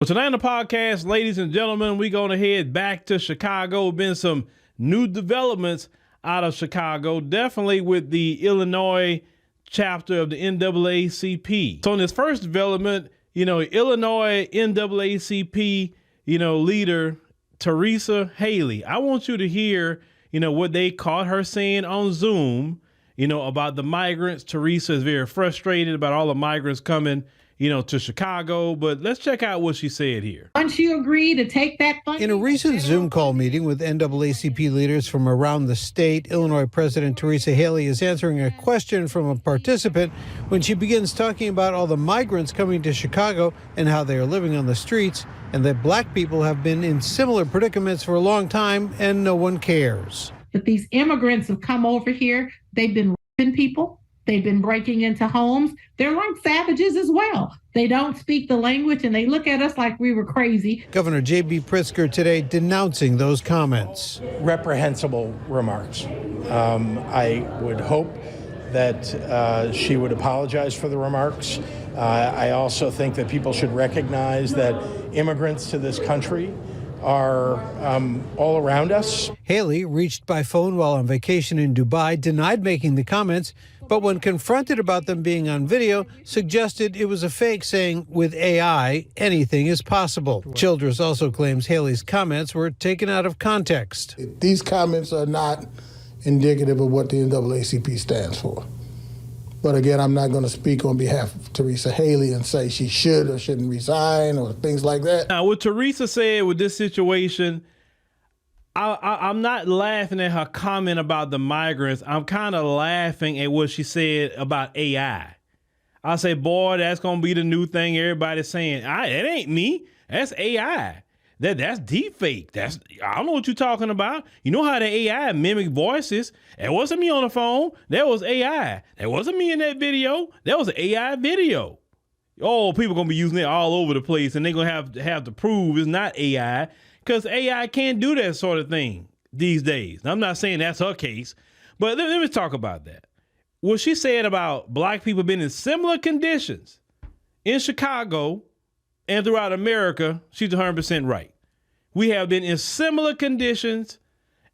Well, tonight on the podcast, ladies and gentlemen, we're going to head back to Chicago. Been some new developments out of Chicago, definitely with the Illinois chapter of the NAACP. So in this first development, Illinois NAACP, leader Teresa Haley. I want you to hear, what they caught her saying on Zoom, about the migrants. Teresa is very frustrated about all the migrants coming to Chicago, but let's check out what she said here. Once you agree to take that funding. In a recent Zoom call meeting with NAACP leaders from around the state, Illinois President Teresa Haley is answering a question from a participant when she begins talking about all the migrants coming to Chicago and how they are living on the streets, and that black people have been in similar predicaments for a long time and no one cares. But these immigrants have come over here, they've been raping people. They've been breaking into homes. They're like savages as well. They don't speak the language and they look at us like we were crazy. Governor J.B. Pritzker today denouncing those comments. Reprehensible remarks. I would hope that she would apologize for the remarks. I also think that people should recognize that immigrants to this country are all around us. Haley, reached by phone while on vacation in Dubai, denied making the comments, but when confronted about them being on video, suggested it was a fake, saying, with AI, anything is possible. Childress also claims Haley's comments were taken out of context. These comments are not indicative of what the NAACP stands for. But again, I'm not going to speak on behalf of Teresa Haley and say she should or shouldn't resign or things like that. Now, what Teresa said with this situation, I'm not laughing at her comment about the migrants. I'm kind of laughing at what she said about AI. I say, boy, that's going to be the new thing everybody's saying. It ain't me. That's AI. That's deep fake. I don't know what you're talking about. You know how the AI mimic voices? It wasn't me on the phone. That was AI. That wasn't me in that video. That was an AI video. Oh, people going to be using it all over the place, and they're going to have to prove it's not AI, because AI can't do that sort of thing these days. Now, I'm not saying that's her case, but let me talk about that. What she said about black people being in similar conditions in Chicago and throughout America, she's 100% right. We have been in similar conditions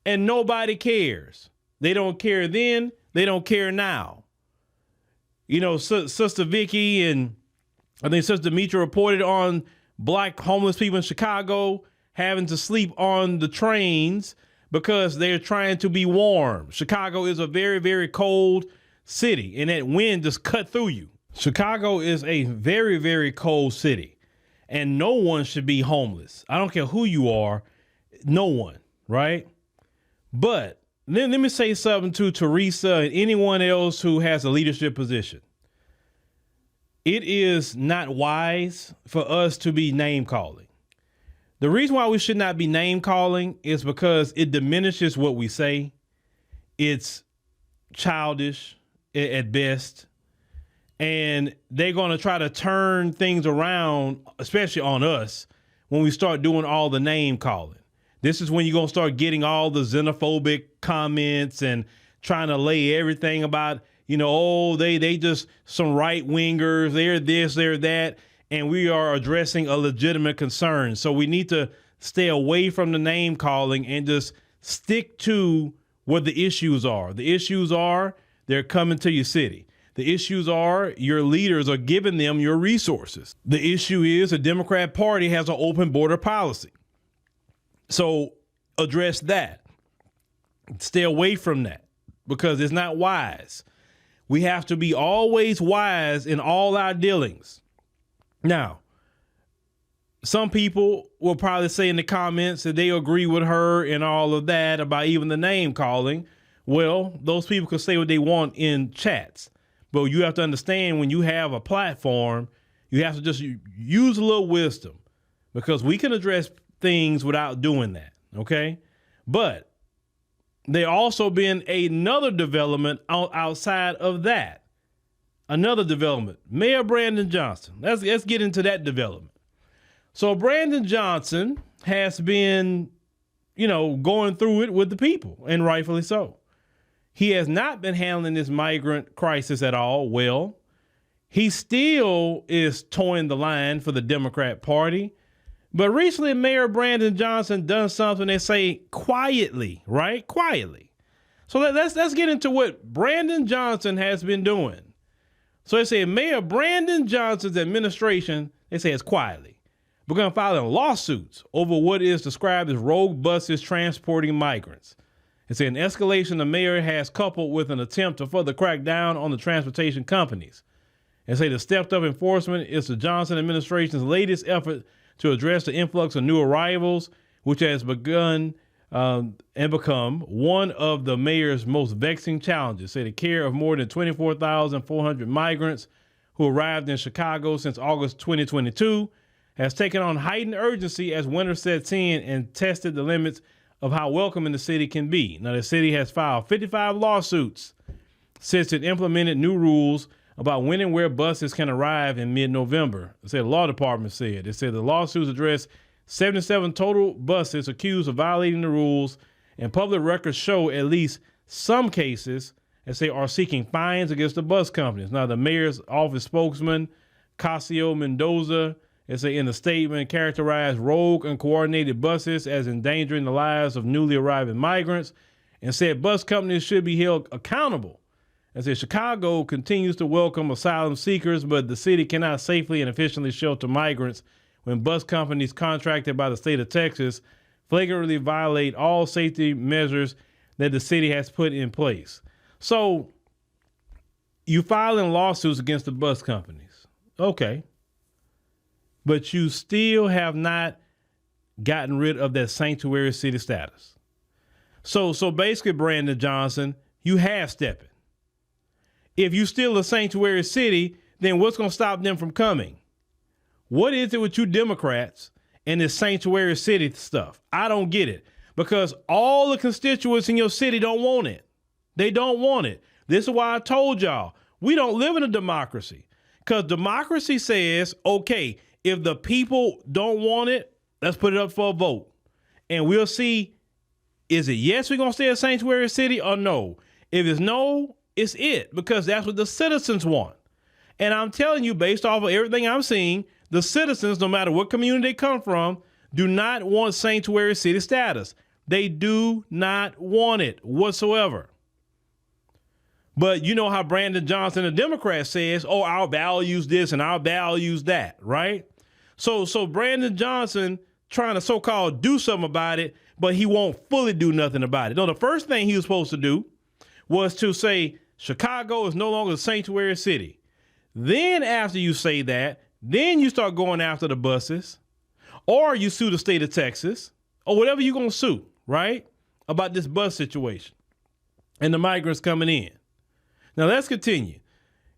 and nobody cares. They don't care then, they don't care now. Sister Vicky and I think Sister Demetra reported on black homeless people in Chicago having to sleep on the trains because they're trying to be warm. Chicago is a very, very cold city, and that wind just cut through you. Chicago is a very, very cold city. And no one should be homeless. I don't care who you are, no one, right? But let me say something to Teresa and anyone else who has a leadership position. It is not wise for us to be name calling. The reason why we should not be name calling is because it diminishes what we say. It's childish at best. And they're going to try to turn things around, especially on us, when we start doing all the name calling. This is when you're going to start getting all the xenophobic comments and trying to lay everything about, they just some right wingers, they're this, they're that. And we are addressing a legitimate concern. So we need to stay away from the name calling and just stick to what the issues are. The issues are they're coming to your city. The issues are your leaders are giving them your resources. The issue is the Democrat Party has an open border policy. So address that. Stay away from that because it's not wise. We have to be always wise in all our dealings. Now, some people will probably say in the comments that they agree with her and all of that about even the name calling. Well, those people can say what they want in chats. But you have to understand when you have a platform, you have to just use a little wisdom because we can address things without doing that, okay? But there also been another development outside of that. Another development, Mayor Brandon Johnson. Let's get into that development. So Brandon Johnson has been, going through it with the people, and rightfully so. He has not been handling this migrant crisis at all well. He still is towing the line for the Democrat Party. But recently, Mayor Brandon Johnson done something they say quietly, right? Quietly. So let's get into what Brandon Johnson has been doing. So they say Mayor Brandon Johnson's administration, they say it's quietly, begun filing lawsuits over what is described as rogue buses transporting migrants. It's an escalation the mayor has coupled with an attempt to further crack down on the transportation companies. And say the stepped up enforcement is the Johnson administration's latest effort to address the influx of new arrivals, which has begun and become one of the mayor's most vexing challenges. Say the care of more than 24,400 migrants who arrived in Chicago since August 2022 has taken on heightened urgency as winter sets in and tested the limits of how welcoming the city can be. Now, the city has filed 55 lawsuits since it implemented new rules about when and where buses can arrive in mid-November. The law department said. It said the lawsuits address 77 total buses accused of violating the rules, and public records show at least some cases as they are seeking fines against the bus companies. Now, the mayor's office spokesman, Casio Mendoza, in the statement, characterized rogue and coordinated buses as endangering the lives of newly arriving migrants and said bus companies should be held accountable. And said Chicago continues to welcome asylum seekers, but the city cannot safely and efficiently shelter migrants when bus companies contracted by the state of Texas flagrantly violate all safety measures that the city has put in place. So you filing lawsuits against the bus companies. Okay. But you still have not gotten rid of that sanctuary city status. So basically, Brandon Johnson, you half-stepping. If you still a sanctuary city, then what's going to stop them from coming? What is it with you Democrats and this sanctuary city stuff? I don't get it, because all the constituents in your city don't want it. They don't want it. This is why I told y'all, we don't live in a democracy, because democracy says, okay, if the people don't want it, let's put it up for a vote. And we'll see, is it yes, we're going to stay a sanctuary city, or no? If it's no, it's it, because that's what the citizens want. And I'm telling you, based off of everything I'm seeing, the citizens, no matter what community they come from, do not want sanctuary city status. They do not want it whatsoever. But you know how Brandon Johnson, a Democrat, says, oh, our values this and our values that, right? So Brandon Johnson trying to so-called do something about it, but he won't fully do nothing about it. No, the first thing he was supposed to do was to say Chicago is no longer a sanctuary city. Then after you say that, then you start going after the buses, or you sue the state of Texas, or whatever you're going to sue, right, about this bus situation and the migrants coming in. Now, let's continue.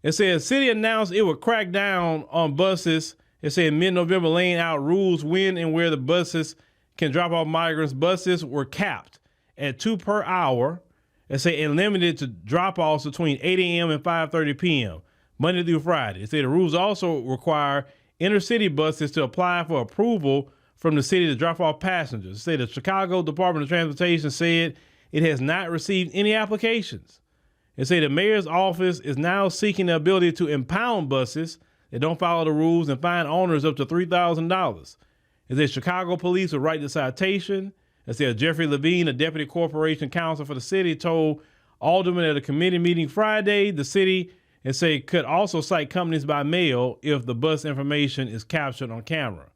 It says city announced it would crack down on buses. It said mid-November, laying out rules when and where the buses can drop off migrants. Buses were capped at 2 per hour, and limited to drop-offs between 8 a.m. and 5:30 p.m., Monday through Friday. It said the rules also require intercity buses to apply for approval from the city to drop off passengers. It said the Chicago Department of Transportation said it has not received any applications. It said the mayor's office is now seeking the ability to impound buses that don't follow the rules and fine owners up to $3,000. It said Chicago police will write the citation. It said Jeffrey Levine, a deputy corporation counsel for the city, told aldermen at a committee meeting Friday the city could also cite companies by mail if the bus information is captured on camera.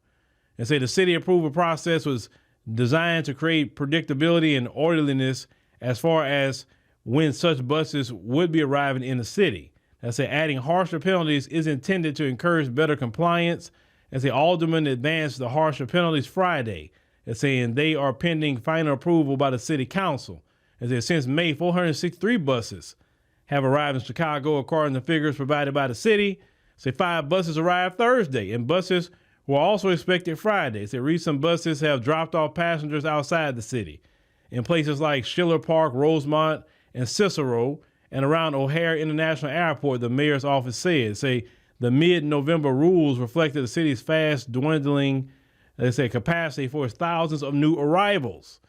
And the city approval process was designed to create predictability and orderliness as far as when such buses would be arriving in the city. Adding harsher penalties is intended to encourage better compliance. The alderman advanced the harsher penalties Friday, saying they are pending final approval by the city council. Since May, 463 buses have arrived in Chicago, according to figures provided by the city. 5 buses arrived Thursday, and buses were also expected Friday. Recent buses have dropped off passengers outside the city in places like Schiller Park, Rosemont, and Cicero, and around O'Hare International Airport, the mayor's office said. The mid-November rules reflected the city's fast dwindling, capacity for its thousands of new arrivals.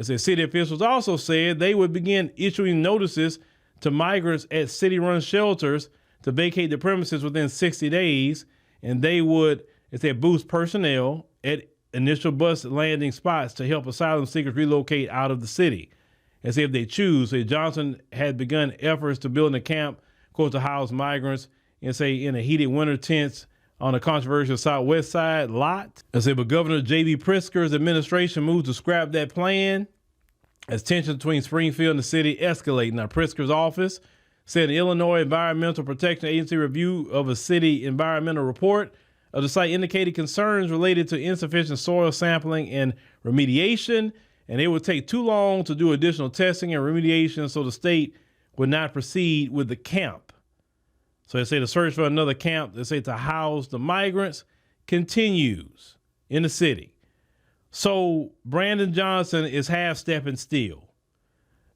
City officials also said they would begin issuing notices to migrants at city-run shelters to vacate the premises within 60 days, and they would, boost personnel at initial bus landing spots to help asylum seekers relocate out of the city. And say if they choose, say Johnson had begun efforts to build a camp, of course, to house migrants and say in a heated winter tents on the controversial southwest side lot. And say, but Governor J.B. Pritzker's administration moved to scrap that plan as tensions between Springfield and the city escalate. Now, Pritzker's office said an Illinois Environmental Protection Agency review of a city environmental report of the site indicated concerns related to insufficient soil sampling and remediation, and it would take too long to do additional testing and remediation, so the state would not proceed with the camp. So they say the search for another camp, they say to house the migrants, continues in the city. So Brandon Johnson is half-stepping still.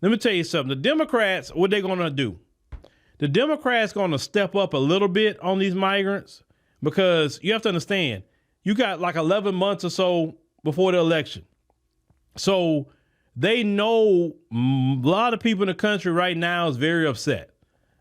Let me tell you something. The Democrats, what they're going to do? The Democrats going to step up a little bit on these migrants, because you have to understand, you got like 11 months or so before the election. So they know a lot of people in the country right now is very upset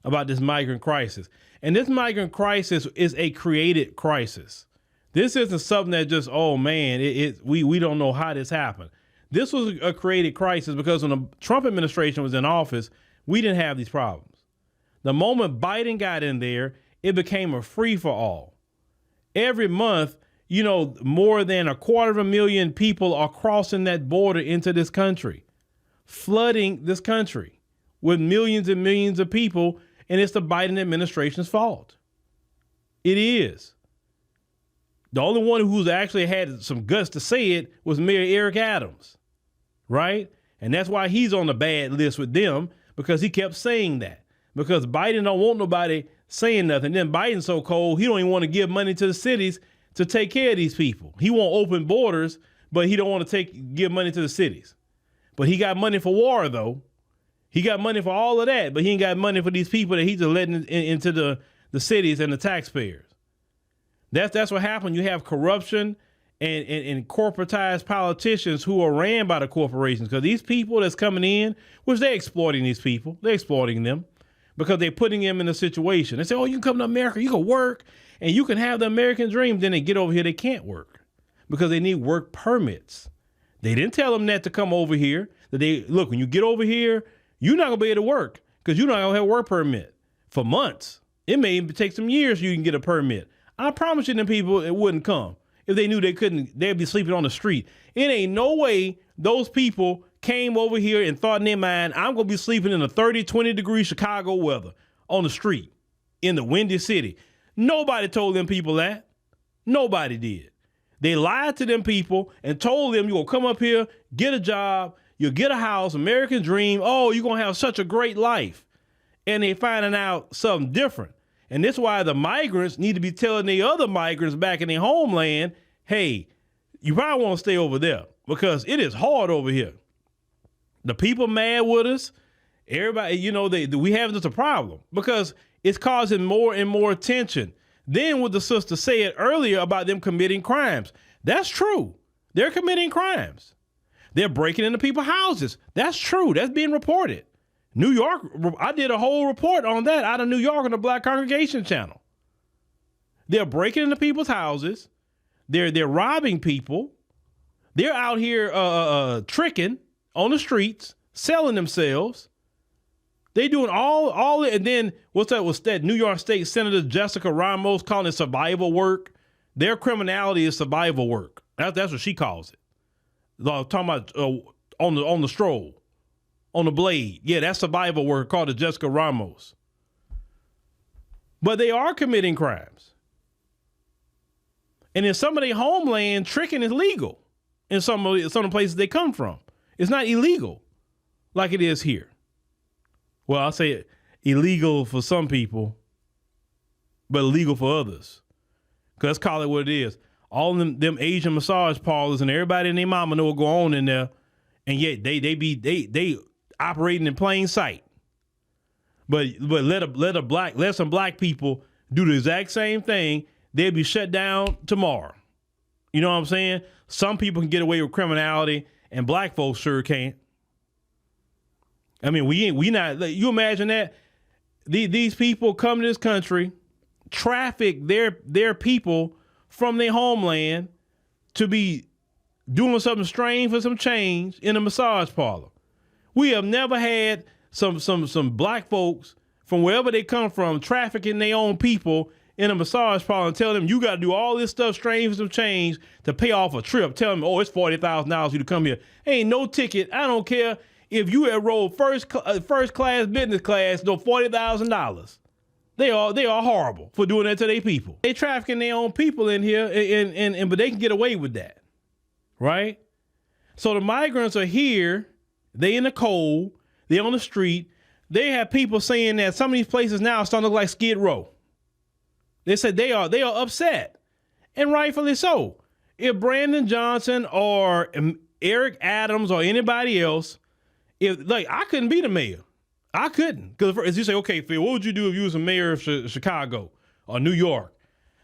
about this migrant crisis. And this migrant crisis is a created crisis. This isn't something that just, oh man, we don't know how this happened. This was a created crisis because when the Trump administration was in office, we didn't have these problems. The moment Biden got in there, it became a free-for-all. Every month, you know, more than 250,000 people are crossing that border into this country, flooding this country with millions and millions of people, and it's the Biden administration's fault. It is. The only one who's actually had some guts to say it was Mayor Eric Adams, right? And that's why he's on the bad list with them, because he kept saying that. Because Biden don't want nobody saying nothing. Then Biden's so cold, he don't even want to give money to the cities to take care of these people. He won't open borders, but he don't want to give money to the cities. But he got money for war, though. He got money for all of that, but he ain't got money for these people that he's just letting into the cities and the taxpayers. That's what happened. You have corruption and corporatized politicians who are ran by the corporations, because these people that's coming in, which they're exploiting these people, they're exploiting them because they're putting them in a situation. They say, oh, you can come to America, you can work, and you can have the American dream. Then they get over here, they can't work because they need work permits. They didn't tell them that to come over here. That look, when you get over here, you're not gonna be able to work because you're not gonna have a work permit for months. It may even take some years you can get a permit. I promise you, them people, it wouldn't come if they knew they couldn't. They'd be sleeping on the street. It ain't no way those people came over here and thought in their mind, I'm gonna be sleeping in a 30, 20 degree Chicago weather on the street in the windy city. Nobody told them people that. Nobody did. They lied to them people and told them, you're gonna come up here, get a job, you'll get a house, American dream. Oh, you're gonna have such a great life. And they finding out something different. And that's why the migrants need to be telling the other migrants back in their homeland, hey, you probably want to stay over there because it is hard over here. The people mad with us. Everybody, you know, we have just a problem because it's causing more and more tension. Then what the sister said earlier about them committing crimes, that's true. They're committing crimes. They're breaking into people's houses. That's true. That's being reported. New York, I did a whole report on that out of New York on the Black Congregation Channel. They're breaking into people's houses. They're robbing people. They're out here tricking on the streets, selling themselves. They doing all it. And then what's that New York State Senator Jessica Ramos calling it survival work? Their criminality is survival work. That's what she calls it. Talking about on the stroll. On the blade. Yeah, that's survival work called the Jessica Ramos. But they are committing crimes. And in some of their homeland, tricking is legal. In some of the places they come from. It's not illegal like it is here. Well, I'll say it, illegal for some people, but illegal for others. Because let's call it what it is. All them Asian massage parlors and everybody and their mama know what go on in there. And yet they operating in plain sight, but let some black people do the exact same thing. They'll be shut down tomorrow. You know what I'm saying? Some people can get away with criminality, and black folks sure can't. I mean, we not. You imagine that these people come to this country, traffic their people from their homeland to be doing something strange for some change in a massage parlor. We have never had some black folks from wherever they come from trafficking their own people in a massage parlor and tell them you got to do all this stuff strange for some change to pay off a trip. Tell them, oh, it's $40,000 for you to come here. Ain't no ticket. I don't care if you enrolled first class, business class, no $40,000. They are horrible for doing that to their people. They trafficking their own people in here, but they can get away with that, right? So the migrants are here. They in the cold. They on the street. They have people saying that some of these places now are starting to look like Skid Row. They said they are upset, and rightfully so. If Brandon Johnson or Eric Adams or anybody else, I couldn't be the mayor. I couldn't. Because as you say, okay, Phil, what would you do if you was a mayor of Chicago or New York?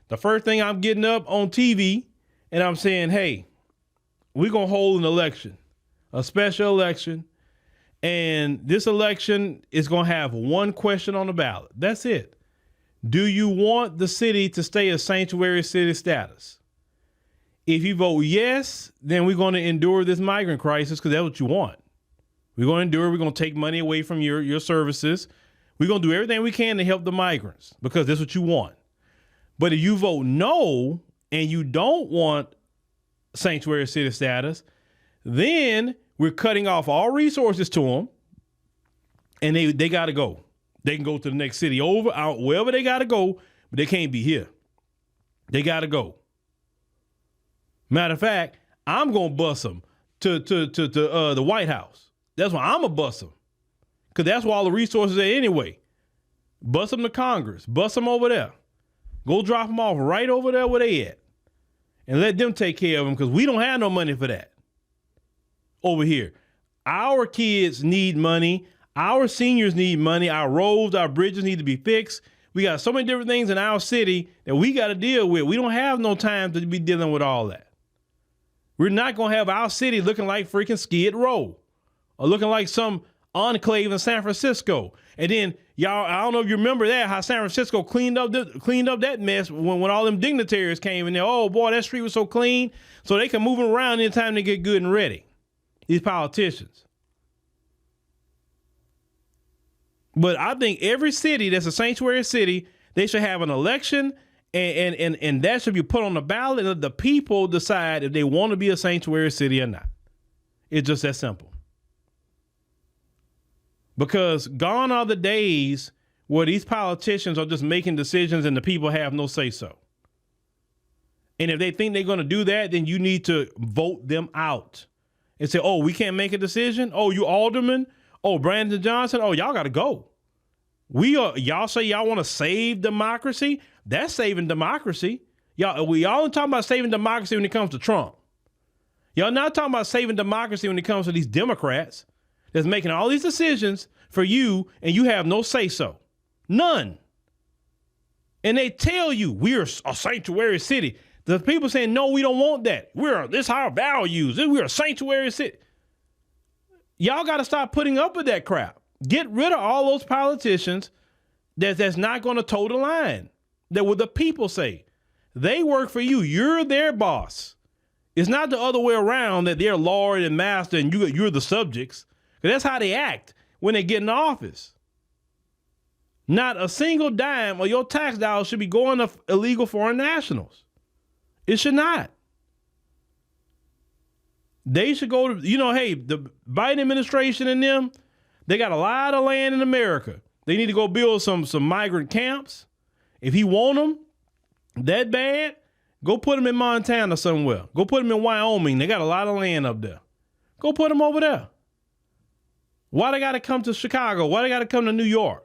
The first thing I'm getting up on TV and I'm saying, hey, we're going to hold an election, a special election. And this election is going to have one question on the ballot. That's it. Do you want the city to stay a sanctuary city status? If you vote yes, then we're going to endure this migrant crisis because that's what you want. We're going to endure. We're going to take money away from your services. We're going to do everything we can to help the migrants because that's what you want. But if you vote no and you don't want sanctuary city status, then we're cutting off all resources to them and they got to go. They can go to the next city over, out, wherever they got to go, but they can't be here. They got to go. Matter of fact, I'm going to bus them to the White House. That's why I'm going to bus them. Because that's where all the resources are anyway. Bus them to Congress. Bus them over there. Go drop them off right over there where they at. And let them take care of them because we don't have no money for that over here. Our kids need money. Our seniors need money. Our roads, our bridges need to be fixed. We got so many different things in our city that we got to deal with. We don't have no time to be dealing with all that. We're not going to have our city looking like freaking Skid Row or looking like some enclave in San Francisco. And then y'all, I don't know if you remember that, how San Francisco cleaned up that mess when all them dignitaries came in there. Oh boy, that street was so clean. So they can move them around anytime they get good and ready. These politicians. But I think every city that's a sanctuary city, they should have an election and that should be put on the ballot and let the people decide if they want to be a sanctuary city or not. It's just that simple. Because gone are the days where these politicians are just making decisions and the people have no say so. And if they think they're going to do that, then you need to vote them out and say, oh, we can't make a decision. Oh, you alderman. Oh, Brandon Johnson. Oh, y'all got to go. Y'all say y'all want to save democracy. That's saving democracy. Y'all talking about saving democracy when it comes to Trump. Y'all not talking about saving democracy when it comes to these Democrats that's making all these decisions for you and you have no say so. None. And they tell you we're a sanctuary city. The people saying, no, we don't want that. This is our values. We're a sanctuary city. Y'all got to stop putting up with that crap. Get rid of all those politicians that's not going to toe the line. That what the people say. They work for you. You're their boss. It's not the other way around that they're lord and master and you're the subjects. That's how they act when they get in office. Not a single dime of your tax dollars should be going to illegal foreign nationals. It should not. They should go to, hey, the Biden administration and them, they got a lot of land in America. They need to go build some migrant camps. If he want them that bad, go put them in Montana somewhere. Go put them in Wyoming. They got a lot of land up there. Go put them over there. Why they got to come to Chicago? Why they got to come to New York?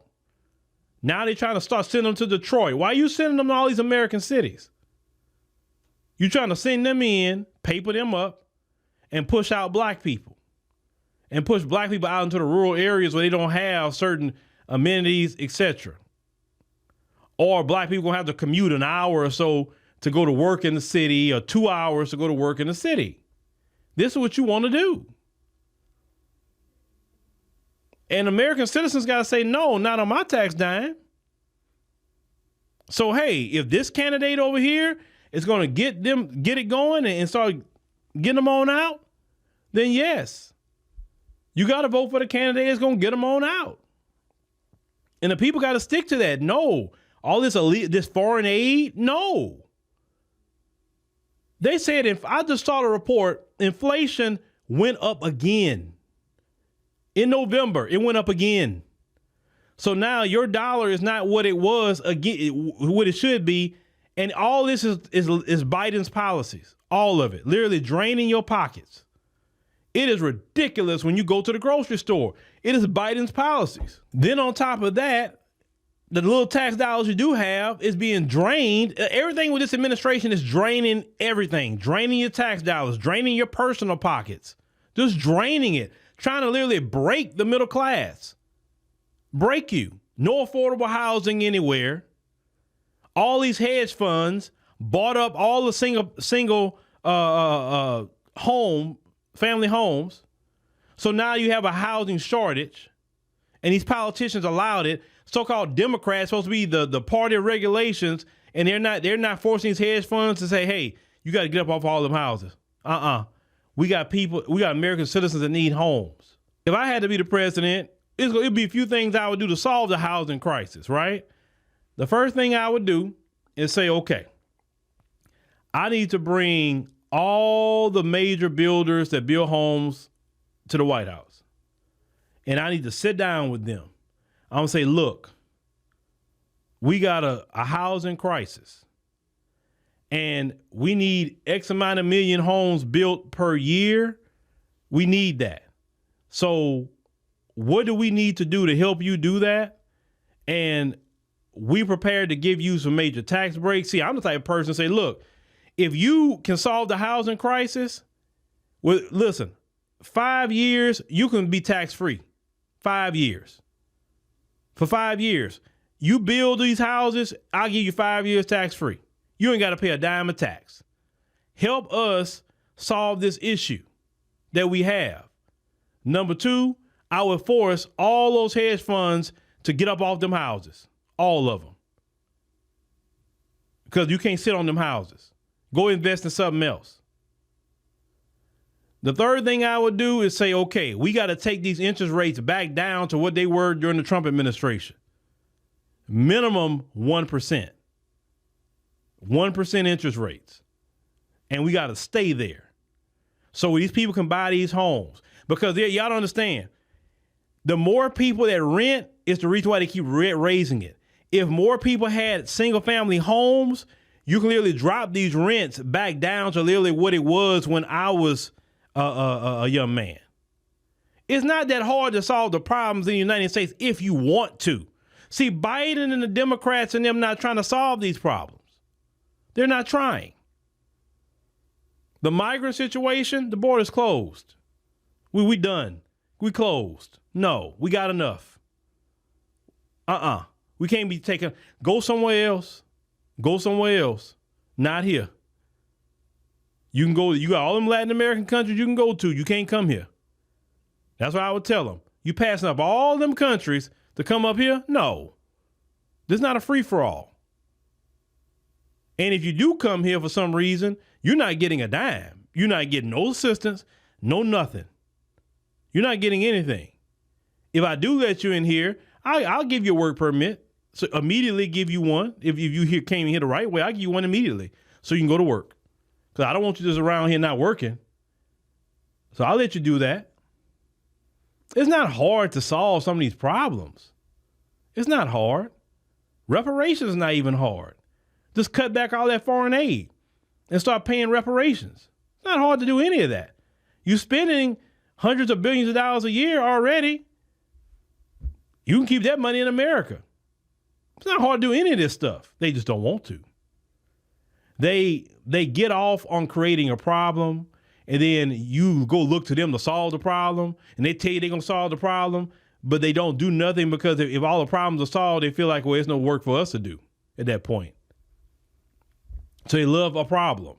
Now they're trying to start sending them to Detroit. Why are you sending them to all these American cities? You trying to send them in, paper them up, and push out black people. And push black people out into the rural areas where they don't have certain amenities, etc. Or black people gonna have to commute an hour or so to go to work in the city or 2 hours to go to work in the city. This is what you want to do. And American citizens got to say, no, not on my tax dime. So, hey, if this candidate over here is going to get it going and start getting them on out, then yes, you got to vote for the candidate that's going to get them on out. And the people got to stick to that. No, all this foreign aid, no. They said, if I just saw the report, inflation went up again. In November, it went up again. So now your dollar is not what it was again, what it should be. And all this is Biden's policies, all of it, literally draining your pockets. It is ridiculous when you go to the grocery store. It is Biden's policies. Then on top of that, the little tax dollars you do have is being drained. Everything with this administration is draining everything, draining your tax dollars, draining your personal pockets, just draining it, trying to literally break the middle class, break you. No affordable housing anywhere. All these hedge funds bought up all the single family homes. So now you have a housing shortage, and these politicians allowed it. So-called Democrats supposed to be the party of regulations, and they're not forcing these hedge funds to say, hey, you got to get up off all them houses. We got American citizens that need homes. If I had to be the president, it'd be a few things I would do to solve the housing crisis, right? The first thing I would do is say, okay, I need to bring all the major builders that build homes to the White House. And I need to sit down with them. I'm going to say, look, we got a housing crisis, and we need X amount of million homes built per year. We need that. So what do we need to do to help you do that? And we prepared to give you some major tax breaks. See, I'm the type of person to say, look, if you can solve the housing crisis, well, listen, 5 years, you can be tax-free. 5 years. For 5 years, you build these houses, I'll give you 5 years tax-free. You ain't got to pay a dime of tax. Help us solve this issue that we have. Number two, I would force all those hedge funds to get up off them houses. All of them. Because you can't sit on them houses. Go invest in something else. The third thing I would do is say, okay, we got to take these interest rates back down to what they were during the Trump administration. Minimum 1%. 1% interest rates. And we got to stay there. So these people can buy these homes. Because y'all don't understand. The more people that rent is the reason why they keep raising it. If more people had single family homes, you can literally drop these rents back down to literally what it was when I was a young man. It's not that hard to solve the problems in the United States if you want to. See, Biden and the Democrats and them not trying to solve these problems. They're not trying. The migrant situation, the border's closed. We done. We closed. No, we got enough. We can't be taking, go somewhere else. Go somewhere else. Not here. You can go, you got all them Latin American countries you can go to. You can't come here. That's what I would tell them. You passing up all them countries to come up here? No. This is not a free-for-all. And if you do come here for some reason, you're not getting a dime. You're not getting no assistance, no nothing. You're not getting anything. If I do let you in here, I'll give you a work permit. So immediately give you one. If you came here the right way, I'll give you one immediately so you can go to work. Because I don't want you just around here not working. So I'll let you do that. It's not hard to solve some of these problems. It's not hard. Reparations is not even hard. Just cut back all that foreign aid and start paying reparations. It's not hard to do any of that. You're spending hundreds of billions of dollars a year already. You can keep that money in America. It's not hard to do any of this stuff. They just don't want to. They get off on creating a problem, and then you go look to them to solve the problem, and they tell you they're going to solve the problem, but they don't do nothing because if all the problems are solved, they feel like, well, there's no work for us to do at that point. So they love a problem.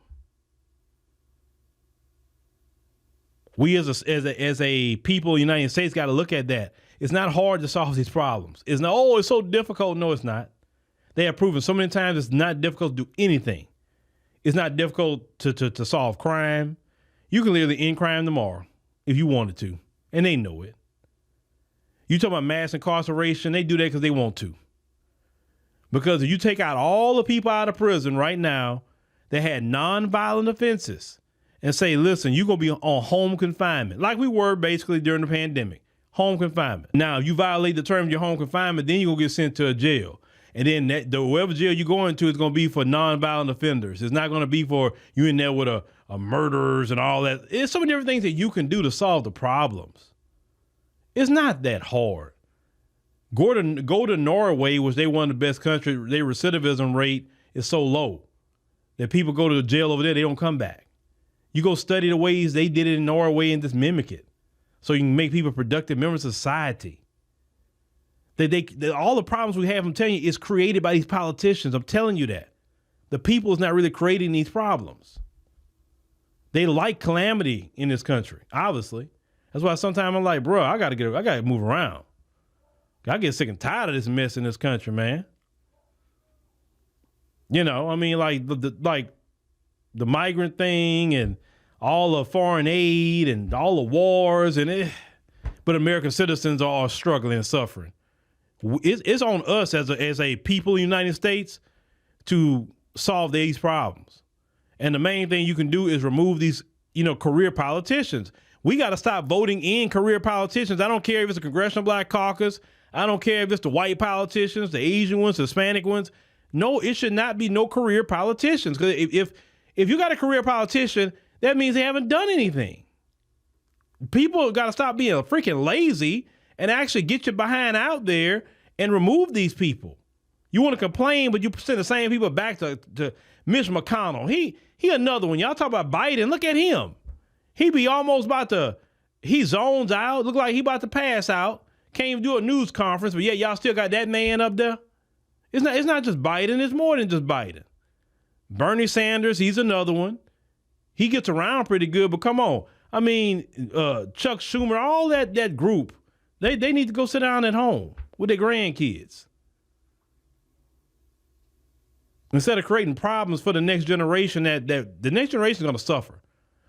We as a people in the United States got to look at that. It's not hard to solve these problems. It's not, oh, it's so difficult. No, it's not. They have proven so many times it's not difficult to do anything. It's not difficult to solve crime. You can literally end crime tomorrow if you wanted to, and they know it. You talk about mass incarceration, they do that because they want to. Because if you take out all the people out of prison right now that had nonviolent offenses and say, listen, you're going to be on home confinement, like we were basically during the pandemic, home confinement. Now, if you violate the terms of your home confinement, then you're going to get sent to a jail. And then whatever jail you go into is going to be for nonviolent offenders. It's not going to be for you in there with a murderers and all that. It's so many different things that you can do to solve the problems. It's not that hard. Go to Norway, which they one of the best countries. Their recidivism rate is so low that people go to jail over there, they don't come back. You go study the ways they did it in Norway and just mimic it, so you can make people productive members of society. All the problems we have, I'm telling you, is created by these politicians. I'm telling you that. The people is not really creating these problems. They like calamity in this country, obviously. That's why sometimes I'm like, bro, I gotta move around. I get sick and tired of this mess in this country, man. You know, I mean, like the migrant thing and all the foreign aid and all the wars but American citizens are struggling and suffering. It's on us as a people in the United States to solve these problems. And the main thing you can do is remove these, career politicians. We got to stop voting in career politicians. I don't care if it's a Congressional Black Caucus. I don't care if it's the white politicians, the Asian ones, the Hispanic ones. No, it should not be no career politicians. Because if you got a career politician, that means they haven't done anything. People got to stop being freaking lazy and actually get your behind out there and remove these people. You want to complain, but you send the same people back to Mitch McConnell. He another one. Y'all talk about Biden. Look at him. He be almost he zones out. Look like he about to pass out. Can't even do a news conference, but yeah, y'all still got that man up there. It's not just Biden. It's more than just Biden. Bernie Sanders, he's another one. He gets around pretty good, but come on. I mean, Chuck Schumer, all that group, they need to go sit down at home with their grandkids. Instead of creating problems for the next generation, that the next generation is going to suffer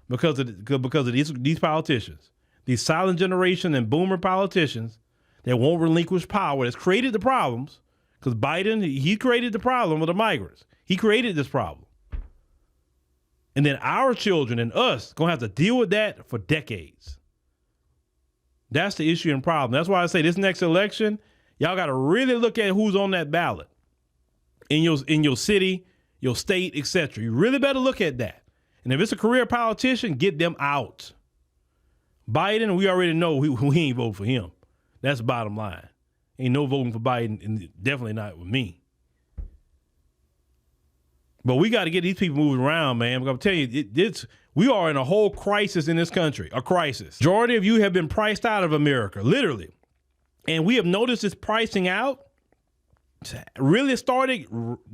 because of these politicians, these silent generation and boomer politicians that won't relinquish power, that's created the problems. Because Biden, he created the problem with the migrants. He created this problem. And then our children and us going to have to deal with that for decades. That's the issue and problem. That's why I say this next election, y'all got to really look at who's on that ballot in your city, your state, etc. You really better look at that. And if it's a career politician, get them out. Biden, we already know we ain't vote for him. That's the bottom line. Ain't no voting for Biden, and definitely not with me. But we got to get these people moving around, man. I'm telling you, we are in a whole crisis in this country, a crisis. Majority of you have been priced out of America, literally. And we have noticed this pricing out really started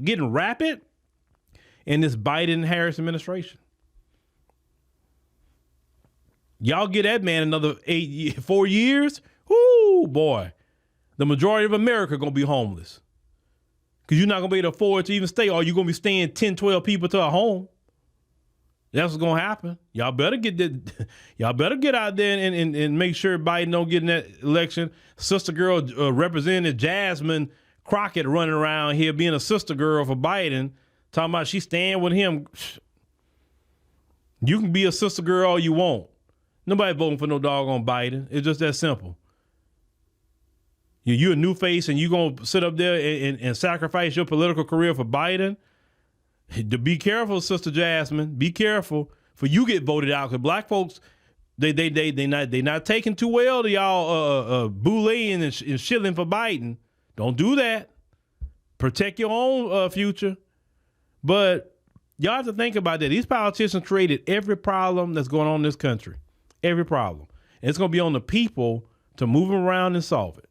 getting rapid in this Biden-Harris administration. Y'all get that man another 4 years, whoo, boy. The majority of America going to be homeless. Because you're not going to be able to afford to even stay, or you're going to be staying 10, 12 people to a home. That's what's going to happen. Y'all better get out there and make sure Biden don't get in that election. Sister girl Representative Jasmine Crockett running around here being a sister girl for Biden, talking about she stand with him. You can be a sister girl all you want. Nobody voting for no doggone Biden. It's just that simple. You a new face and you going to sit up there and sacrifice your political career for Biden? To be careful, Sister Jasmine. Be careful, for you get voted out. Because black folks, they not taking too well to y'all bullying and shilling for Biden. Don't do that. Protect your own future. But y'all have to think about that. These politicians created every problem that's going on in this country. Every problem. And it's going to be on the people to move them around and solve it.